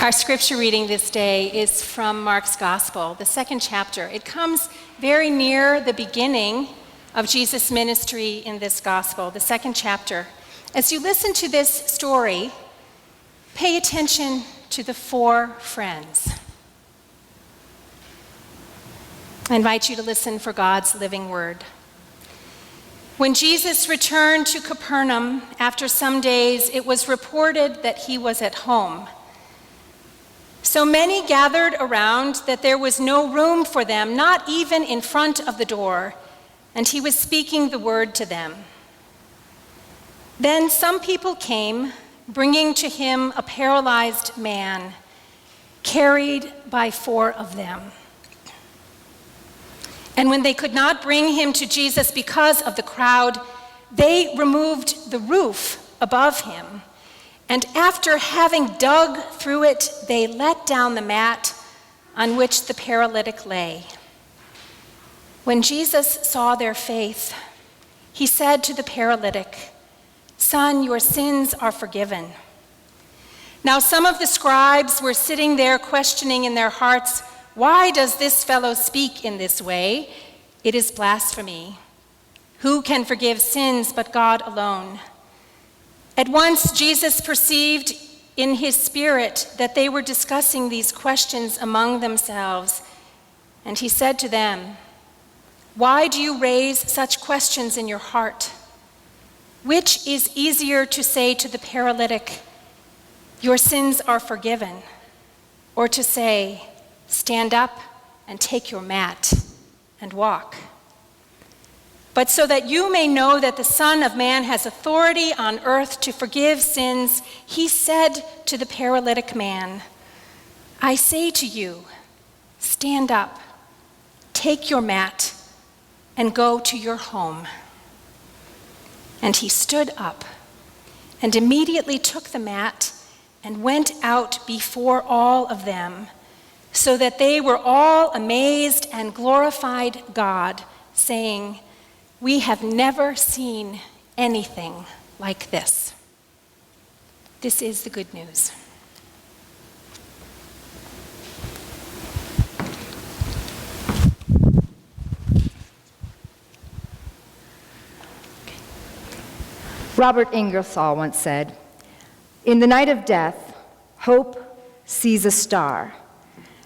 Our scripture reading this day is from Mark's Gospel, the second chapter. It comes very near the beginning of Jesus' ministry in this Gospel, the second chapter. As you listen to this story, pay attention to the four friends. I invite you to listen for God's living word. When Jesus returned to Capernaum after some days, it was reported that he was at home. So many gathered around that there was no room for them, not even in front of the door, and he was speaking the word to them. Then some people came, bringing to him a paralyzed man, carried by four of them. And when they could not bring him to Jesus because of the crowd, they removed the roof above him. And after having dug through it, they let down the mat on which the paralytic lay. When Jesus saw their faith, he said to the paralytic, "Son, your sins are forgiven." Now some of the scribes were sitting there questioning in their hearts, "Why does this fellow speak in this way? It is blasphemy. Who can forgive sins but God alone?" At once Jesus perceived in his spirit that they were discussing these questions among themselves, and he said to them, "Why do you raise such questions in your heart? Which is easier to say to the paralytic, 'Your sins are forgiven,' or to say, 'Stand up and take your mat and walk'? But so that you may know that the Son of Man has authority on earth to forgive sins, he said to the paralytic man, 'I say to you, stand up, take your mat, and go to your home.' And he stood up and immediately took the mat and went out before all of them, so that they were all amazed and glorified God, saying, 'We have never seen anything like this.'" This is the good news. Robert Ingersoll once said, "In the night of death, hope sees a star,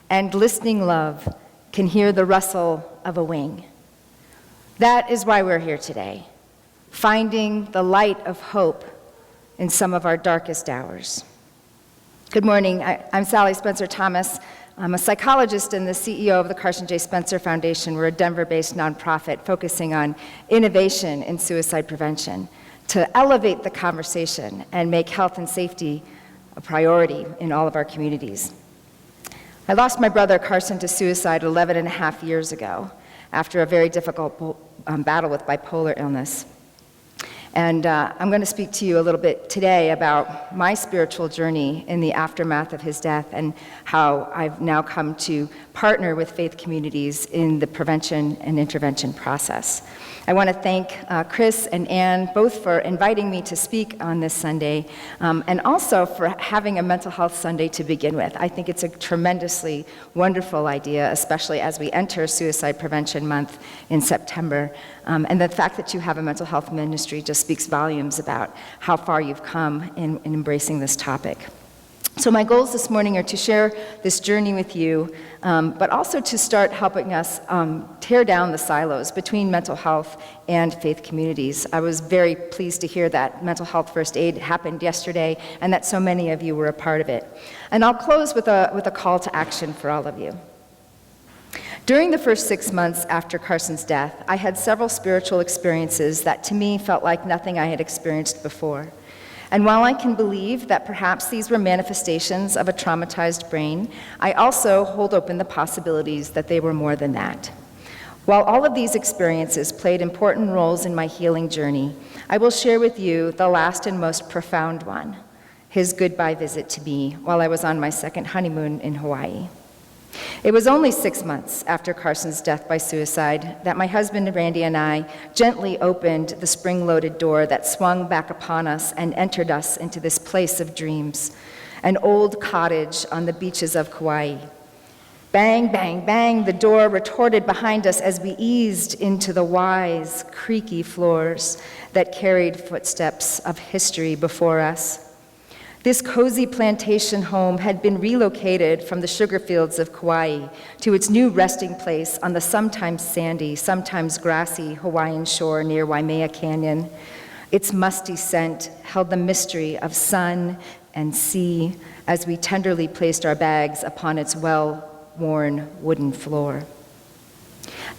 and listening love can hear the rustle of a wing." That is why we're here today, finding the light of hope in some of our darkest hours. Good morning. I'm Sally Spencer Thomas. I'm a psychologist and the CEO of the Carson J. Spencer Foundation. We're a Denver-based nonprofit focusing on innovation in suicide prevention to elevate the conversation and make health and safety a priority in all of our communities. I lost my brother Carson to suicide 11 and a half years ago, after a very difficult battle with bipolar illness. And I'm going to speak to you a little bit today about my spiritual journey in the aftermath of his death and how I've now come to partner with faith communities in the prevention and intervention process. I want to thank Chris and Ann both for inviting me to speak on this Sunday and also for having a Mental Health Sunday to begin with. I think it's a tremendously wonderful idea, especially as we enter Suicide Prevention Month in September. And the fact that you have a mental health ministry just speaks volumes about how far you've come in embracing this topic. So my goals this morning are to share this journey with you, but also to start helping us tear down the silos between mental health and faith communities. I was very pleased to hear that Mental Health First Aid happened yesterday and that so many of you were a part of it. And I'll close with a call to action for all of you. During the first 6 months after Carson's death, I had several spiritual experiences that to me felt like nothing I had experienced before. And while I can believe that perhaps these were manifestations of a traumatized brain, I also hold open the possibilities that they were more than that. While all of these experiences played important roles in my healing journey, I will share with you the last and most profound one, his goodbye visit to me while I was on my second honeymoon in Hawaii. It was only 6 months after Carson's death by suicide that my husband Randy and I gently opened the spring-loaded door that swung back upon us and entered us into this place of dreams. an old cottage on the beaches of Kauai. Bang, bang, bang, the door retorted behind us as we eased into the wise, creaky floors that carried footsteps of history before us. This cozy plantation home had been relocated from the sugar fields of Kauai to its new resting place on the sometimes sandy, sometimes grassy Hawaiian shore near Waimea Canyon. Its musty scent held the mystery of sun and sea as we tenderly placed our bags upon its well-worn wooden floor.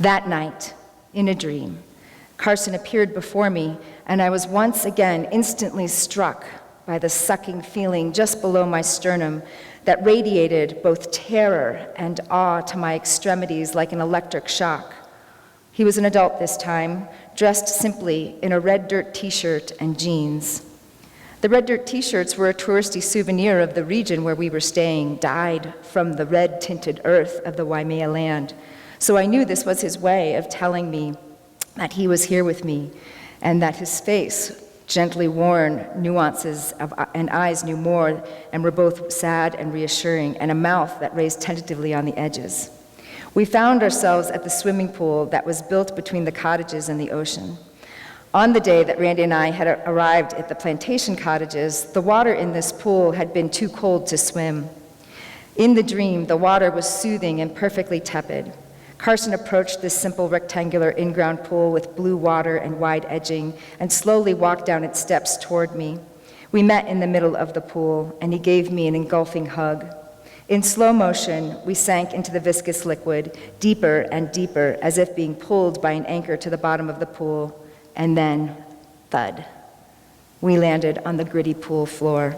That night, in a dream, Carson appeared before me, and I was once again instantly struck by the sucking feeling just below my sternum that radiated both terror and awe to my extremities like an electric shock. He was an adult this time, dressed simply in a red dirt t-shirt and jeans. The red dirt t-shirts were a touristy souvenir of the region where we were staying, dyed from the red-tinted earth of the Waimea land. So I knew this was his way of telling me that he was here with me, and that his face, gently worn nuances and eyes knew more and were both sad and reassuring, and a mouth that raised tentatively on the edges. We found ourselves at the swimming pool that was built between the cottages and the ocean. On the day that Randy and I had arrived at the plantation cottages, the water in this pool had been too cold to swim. In the dream, the water was soothing and perfectly tepid. Carson approached this simple rectangular in-ground pool with blue water and wide edging and slowly walked down its steps toward me. We met in the middle of the pool, and he gave me an engulfing hug. In slow motion, we sank into the viscous liquid, deeper and deeper, as if being pulled by an anchor to the bottom of the pool, and then, thud, we landed on the gritty pool floor.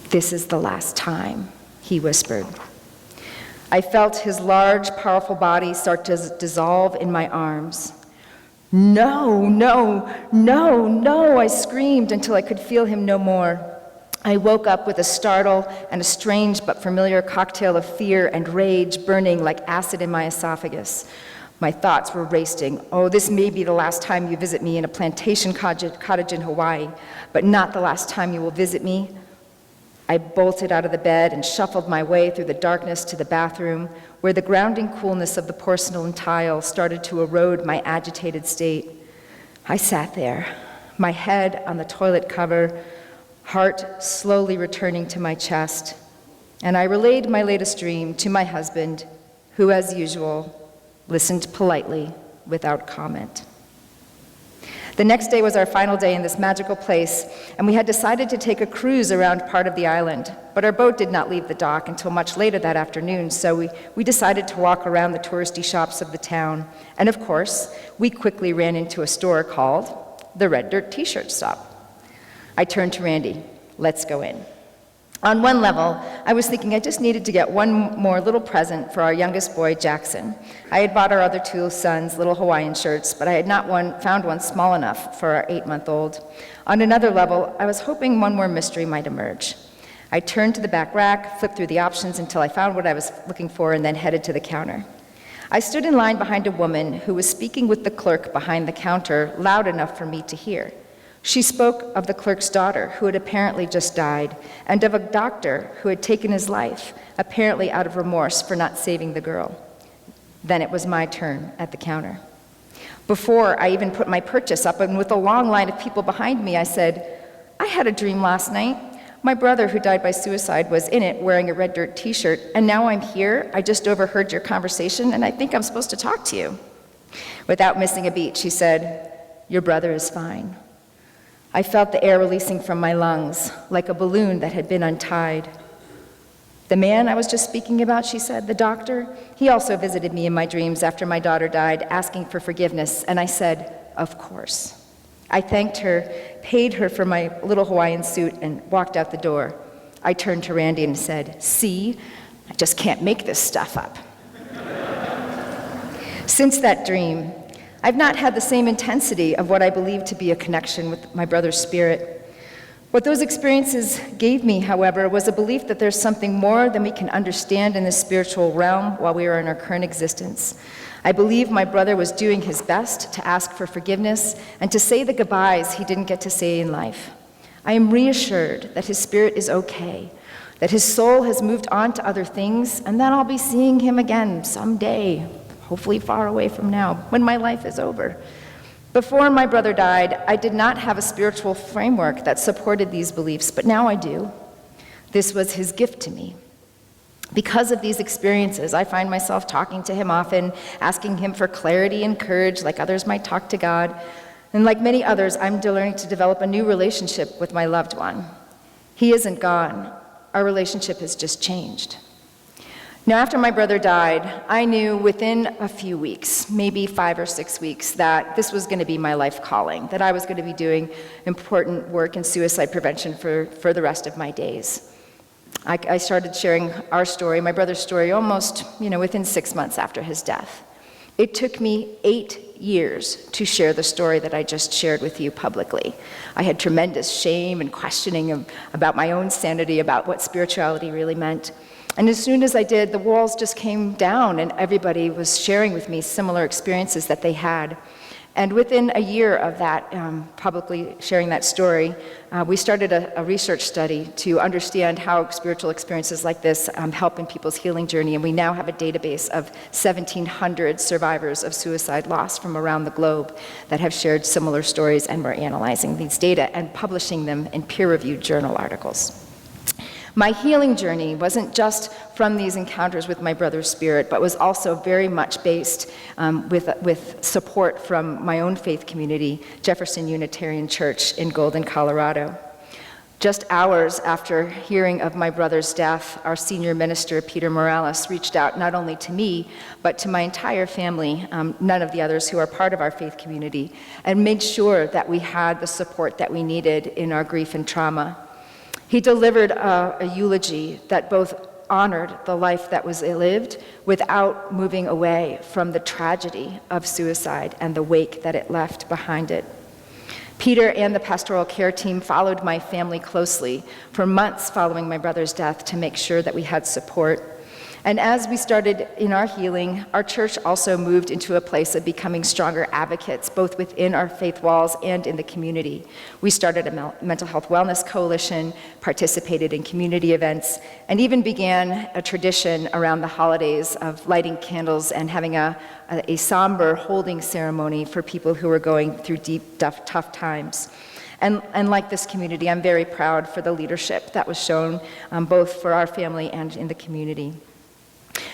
"This is the last time," he whispered. I felt his large, powerful body start to dissolve in my arms. "No, no, no, no," I screamed until I could feel him no more. I woke up with a startle and a strange but familiar cocktail of fear and rage burning like acid in my esophagus. My thoughts were racing. "Oh, this may be the last time you visit me in a plantation cottage in Hawaii, but not the last time you will visit me." I bolted out of the bed and shuffled my way through the darkness to the bathroom, where the grounding coolness of the porcelain tile started to erode my agitated state. I sat there, my head on the toilet cover, heart slowly returning to my chest, and I relayed my latest dream to my husband, who, as usual, listened politely without comment. The next day was our final day in this magical place, and we had decided to take a cruise around part of the island. But our boat did not leave the dock until much later that afternoon, so we decided to walk around the touristy shops of the town. And of course, we quickly ran into a store called the Red Dirt T-shirt Stop. I turned to Randy. "Let's go in." On one level, I was thinking I just needed to get one more little present for our youngest boy, Jackson. I had bought our other two sons little Hawaiian shirts, but I had not found one small enough for our 8-month-old. On another level, I was hoping one more mystery might emerge. I turned to the back rack, flipped through the options until I found what I was looking for, and then headed to the counter. I stood in line behind a woman who was speaking with the clerk behind the counter loud enough for me to hear. She spoke of the clerk's daughter, who had apparently just died, and of a doctor who had taken his life, apparently out of remorse for not saving the girl. Then it was my turn at the counter. Before I even put my purchase up, and with a long line of people behind me, I said, "I had a dream last night. My brother, who died by suicide, was in it wearing a red dirt t-shirt, and now I'm here. I just overheard your conversation, and I think I'm supposed to talk to you." Without missing a beat, she said, "Your brother is fine." I felt the air releasing from my lungs, like a balloon that had been untied. "The man I was just speaking about," she said, "the doctor, he also visited me in my dreams after my daughter died, asking for forgiveness," and I said, "Of course." I thanked her, paid her for my little Hawaiian suit, and walked out the door. I turned to Randy and said, "See, I just can't make this stuff up." Since that dream, I've not had the same intensity of what I believe to be a connection with my brother's spirit. What those experiences gave me, however, was a belief that there's something more than we can understand in this spiritual realm while we are in our current existence. I believe my brother was doing his best to ask for forgiveness and to say the goodbyes he didn't get to say in life. I am reassured that his spirit is okay, that his soul has moved on to other things, and that I'll be seeing him again someday, hopefully far away from now, when my life is over. Before my brother died, I did not have a spiritual framework that supported these beliefs, but now I do. This was his gift to me. Because of these experiences, I find myself talking to him often, asking him for clarity and courage like others might talk to God. And like many others, I'm learning to develop a new relationship with my loved one. He isn't gone. Our relationship has just changed. Now, after my brother died, I knew within a few weeks, maybe 5 or 6 weeks, that this was going to be my life calling, that I was going to be doing important work in suicide prevention for the rest of my days. I started sharing our story, my brother's story, almost, within 6 months after his death. It took me 8 years to share the story that I just shared with you publicly. I had tremendous shame and questioning about my own sanity, about what spirituality really meant. And as soon as I did, the walls just came down and everybody was sharing with me similar experiences that they had. And within a year of that, publicly sharing that story, we started a research study to understand how spiritual experiences like this help in people's healing journey. And we now have a database of 1,700 survivors of suicide loss from around the globe that have shared similar stories, and we're analyzing these data and publishing them in peer-reviewed journal articles. My healing journey wasn't just from these encounters with my brother's spirit, but was also very much based with support from my own faith community, Jefferson Unitarian Church in Golden, Colorado. Just hours after hearing of my brother's death, our senior minister, Peter Morales, reached out not only to me, but to my entire family, none of the others who are part of our faith community, and made sure that we had the support that we needed in our grief and trauma. He delivered a eulogy that both honored the life that was lived without moving away from the tragedy of suicide and the wake that it left behind it. Peter and the pastoral care team followed my family closely for months following my brother's death to make sure that we had support. And as we started in our healing, our church also moved into a place of becoming stronger advocates, both within our faith walls and in the community. We started a mental health wellness coalition, participated in community events, and even began a tradition around the holidays of lighting candles and having a somber holding ceremony for people who were going through deep, tough times. And like this community, I'm very proud for the leadership that was shown both for our family and in the community.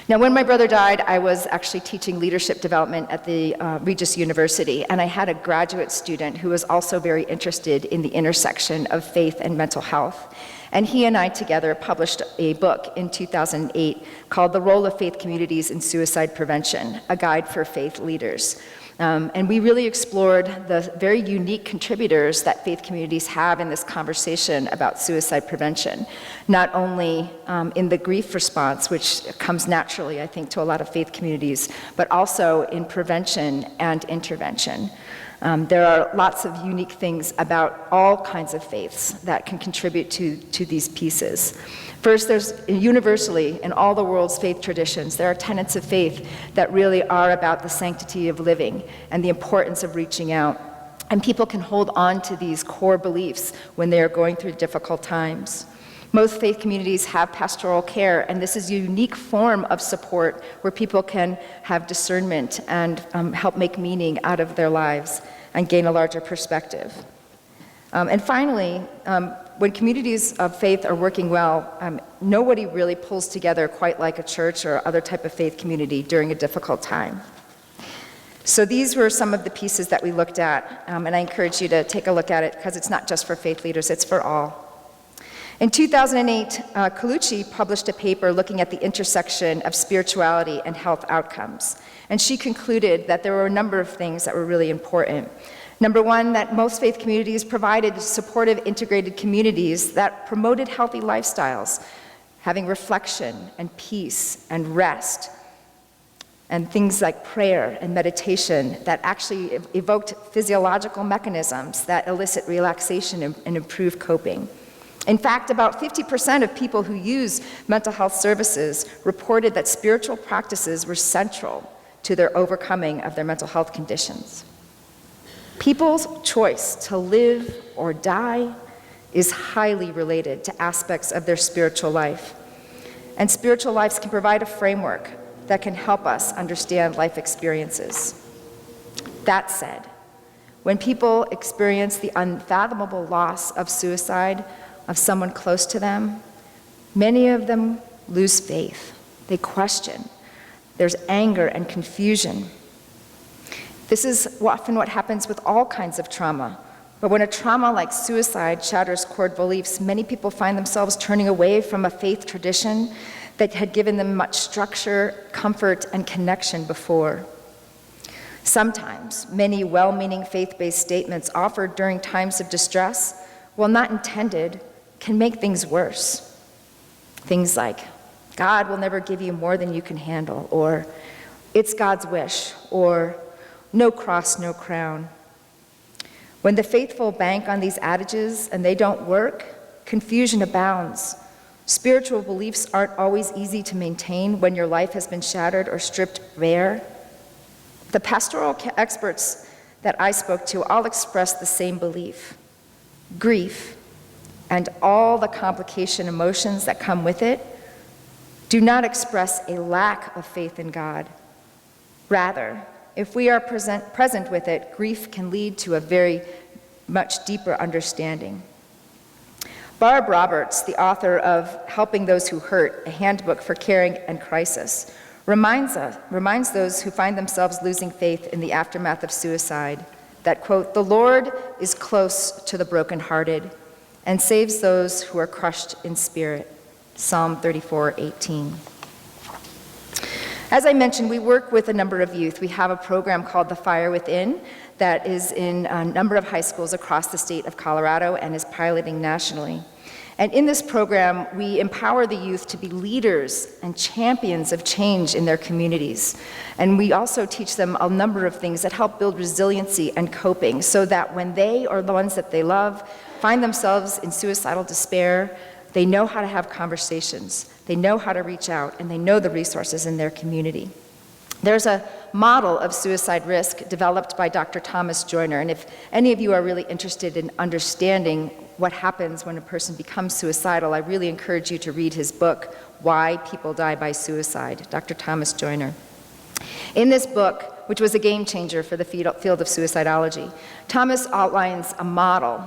Now, when my brother died, I was actually teaching leadership development at the Regis University, and I had a graduate student who was also very interested in the intersection of faith and mental health. And he and I together published a book in 2008 called The Role of Faith Communities in Suicide Prevention, a guide for faith leaders. And we really explored the very unique contributors that faith communities have in this conversation about suicide prevention, not only in the grief response, which comes naturally, I think, to a lot of faith communities, but also in prevention and intervention. There are lots of unique things about all kinds of faiths that can contribute to these pieces. First, there's universally in all the world's faith traditions, there are tenets of faith that really are about the sanctity of living and the importance of reaching out. And people can hold on to these core beliefs when they are going through difficult times. Most faith communities have pastoral care, and this is a unique form of support where people can have discernment and help make meaning out of their lives and gain a larger perspective. And finally, when communities of faith are working well, nobody really pulls together quite like a church or other type of faith community during a difficult time. So these were some of the pieces that we looked at, and I encourage you to take a look at it because it's not just for faith leaders, it's for all. In 2008, Colucci published a paper looking at the intersection of spirituality and health outcomes. And she concluded that there were a number of things that were really important. Number one, that most faith communities provided supportive, integrated communities that promoted healthy lifestyles, having reflection and peace and rest, and things like prayer and meditation that actually evoked physiological mechanisms that elicit relaxation and improve coping. In fact, about 50% of people who use mental health services reported that spiritual practices were central to their overcoming of their mental health conditions. People's choice to live or die is highly related to aspects of their spiritual life. And spiritual lives can provide a framework that can help us understand life experiences. That said, when people experience the unfathomable loss of suicide of someone close to them, many of them lose faith. They question. There's anger and confusion. This is often what happens with all kinds of trauma. But when a trauma like suicide shatters core beliefs, many people find themselves turning away from a faith tradition that had given them much structure, comfort, and connection before. Sometimes, many well-meaning faith-based statements offered during times of distress, while not intended, can make things worse. Things like, God will never give you more than you can handle, or it's God's wish, or no cross, no crown. When the faithful bank on these adages and they don't work, confusion abounds. Spiritual beliefs aren't always easy to maintain when your life has been shattered or stripped bare. The pastoral experts that I spoke to all expressed the same belief. Grief and all the complication emotions that come with it do not express a lack of faith in God. Rather, if we are present with it, grief can lead to a very much deeper understanding. Barb Roberts, the author of Helping Those Who Hurt, a handbook for caring and crisis, reminds those who find themselves losing faith in the aftermath of suicide that, quote, "The Lord is close to the brokenhearted and saves those who are crushed in spirit." Psalm 34:18. As I mentioned, we work with a number of youth. We have a program called The Fire Within that is in a number of high schools across the state of Colorado and is piloting nationally. And in this program, we empower the youth to be leaders and champions of change in their communities. And we also teach them a number of things that help build resiliency and coping so that when they or the ones that they love find themselves in suicidal despair, they know how to have conversations, they know how to reach out, and they know the resources in their community. There's a model of suicide risk developed by Dr. Thomas Joyner, and if any of you are really interested in understanding what happens when a person becomes suicidal, I really encourage you to read his book, Why People Die by Suicide, Dr. Thomas Joyner. In this book, which was a game changer for the field of suicidology, Thomas outlines a model.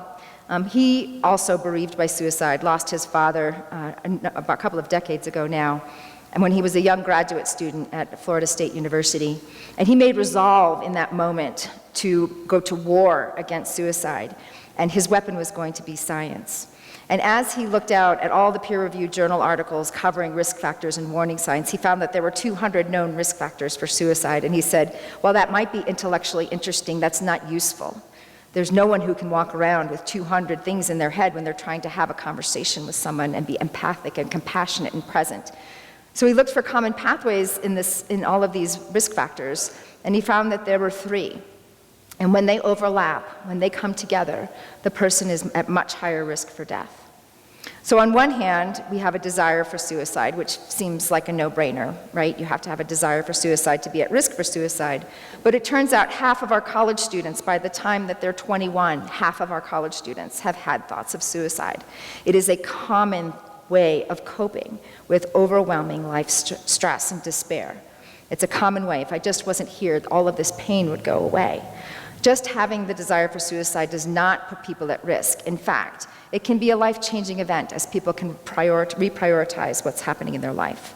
He also bereaved by suicide, lost his father about a couple of decades ago now, and when he was a young graduate student at Florida State University. And he made resolve in that moment to go to war against suicide, and his weapon was going to be science. And as he looked out at all the peer-reviewed journal articles covering risk factors and warning signs, he found that there were 200 known risk factors for suicide, and he said, while that might be intellectually interesting, that's not useful. There's no one who can walk around with 200 things in their head when they're trying to have a conversation with someone and be empathic and compassionate and present. So he looked for common pathways in all of these risk factors, and he found that there were 3. And when they overlap, when they come together, the person is at much higher risk for death. So on one hand, we have a desire for suicide, which seems like a no-brainer, right? You have to have a desire for suicide to be at risk for suicide. But it turns out half of our college students, by the time that they're 21, half of our college students have had thoughts of suicide. It is a common way of coping with overwhelming life stress and despair. It's a common way. If I just wasn't here, all of this pain would go away. Just having the desire for suicide does not put people at risk. In fact, it can be a life-changing event as people can reprioritize what's happening in their life.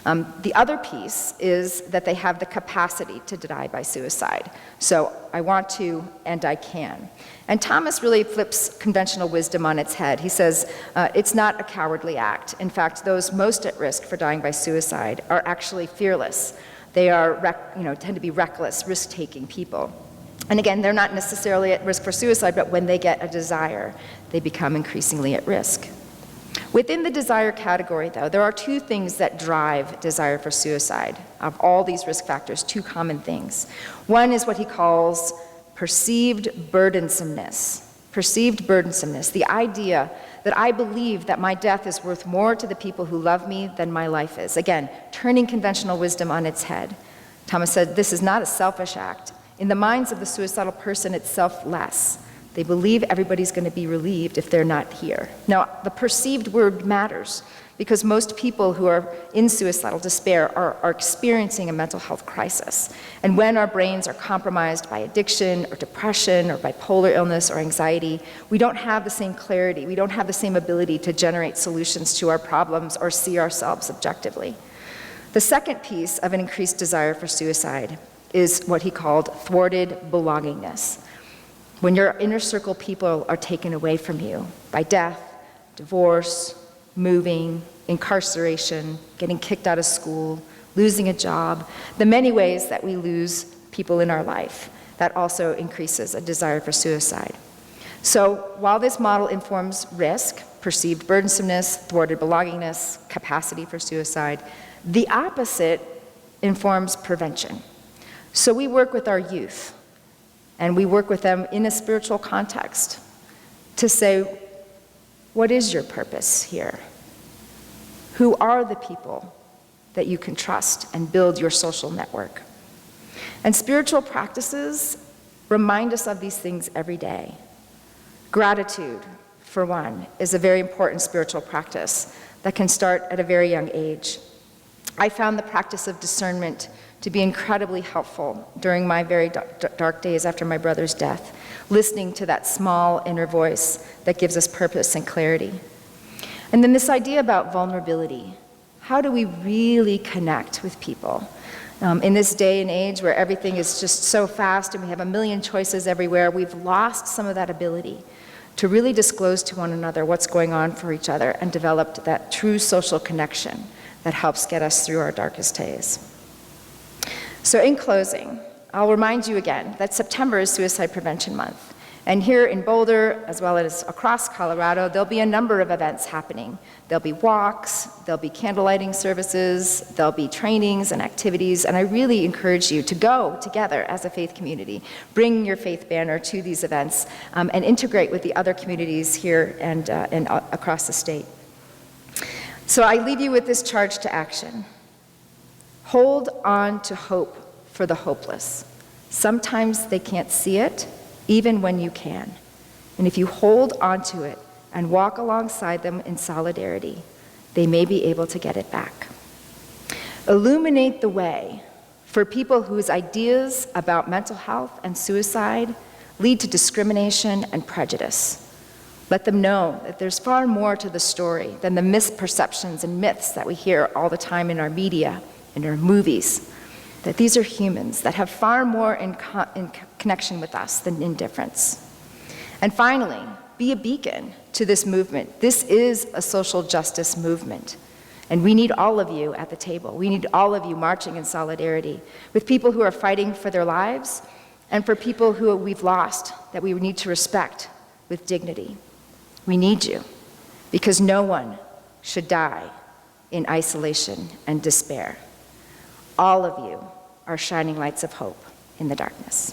The other piece is that they have the capacity to die by suicide. So I want to, and I can. And Thomas really flips conventional wisdom on its head. He says it's not a cowardly act. In fact, those most at risk for dying by suicide are actually fearless. They are, tend to be reckless, risk-taking people. And again, they're not necessarily at risk for suicide, but when they get a desire, they become increasingly at risk. Within the desire category, though, there are 2 things that drive desire for suicide. Of all these risk factors, 2 common things. One is what he calls perceived burdensomeness. Perceived burdensomeness, the idea that I believe that my death is worth more to the people who love me than my life is. Again, turning conventional wisdom on its head. Thomas said, this is not a selfish act. In the minds of the suicidal person, it's selfless. They believe everybody's going to be relieved if they're not here. Now, the perceived word matters because most people who are in suicidal despair are experiencing a mental health crisis. And when our brains are compromised by addiction or depression or bipolar illness or anxiety, we don't have the same clarity, we don't have the same ability to generate solutions to our problems or see ourselves objectively. The second piece of an increased desire for suicide is what he called thwarted belongingness. When your inner circle people are taken away from you by death, divorce, moving, incarceration, getting kicked out of school, losing a job, the many ways that we lose people in our life, that also increases a desire for suicide. So while this model informs risk, perceived burdensomeness, thwarted belongingness, capacity for suicide, the opposite informs prevention. So we work with our youth, and we work with them in a spiritual context to say, what is your purpose here? Who are the people that you can trust and build your social network? And spiritual practices remind us of these things every day. Gratitude, for one, is a very important spiritual practice that can start at a very young age. I found the practice of discernment to be incredibly helpful during my very dark days after my brother's death, listening to that small inner voice that gives us purpose and clarity. And then this idea about vulnerability. How do we really connect with people? In this day and age where everything is just so fast and we have a million choices everywhere, we've lost some of that ability to really disclose to one another what's going on for each other and develop that true social connection that helps get us through our darkest days. So in closing, I'll remind you again that September is Suicide Prevention Month. And here in Boulder, as well as across Colorado, there'll be a number of events happening. There'll be walks, there'll be candlelighting services, there'll be trainings and activities, and I really encourage you to go together as a faith community. Bring your faith banner to these events and integrate with the other communities here and across the state. So I leave you with this charge to action. Hold on to hope for the hopeless. Sometimes they can't see it, even when you can. And if you hold on to it and walk alongside them in solidarity, they may be able to get it back. Illuminate the way for people whose ideas about mental health and suicide lead to discrimination and prejudice. Let them know that there's far more to the story than the misperceptions and myths that we hear all the time in our media, in our movies, that these are humans that have far more in connection with us than indifference. And finally, be a beacon to this movement. This is a social justice movement, and we need all of you at the table. We need all of you marching in solidarity with people who are fighting for their lives and for people who we've lost that we need to respect with dignity. We need you because no one should die in isolation and despair. All of you are shining lights of hope in the darkness.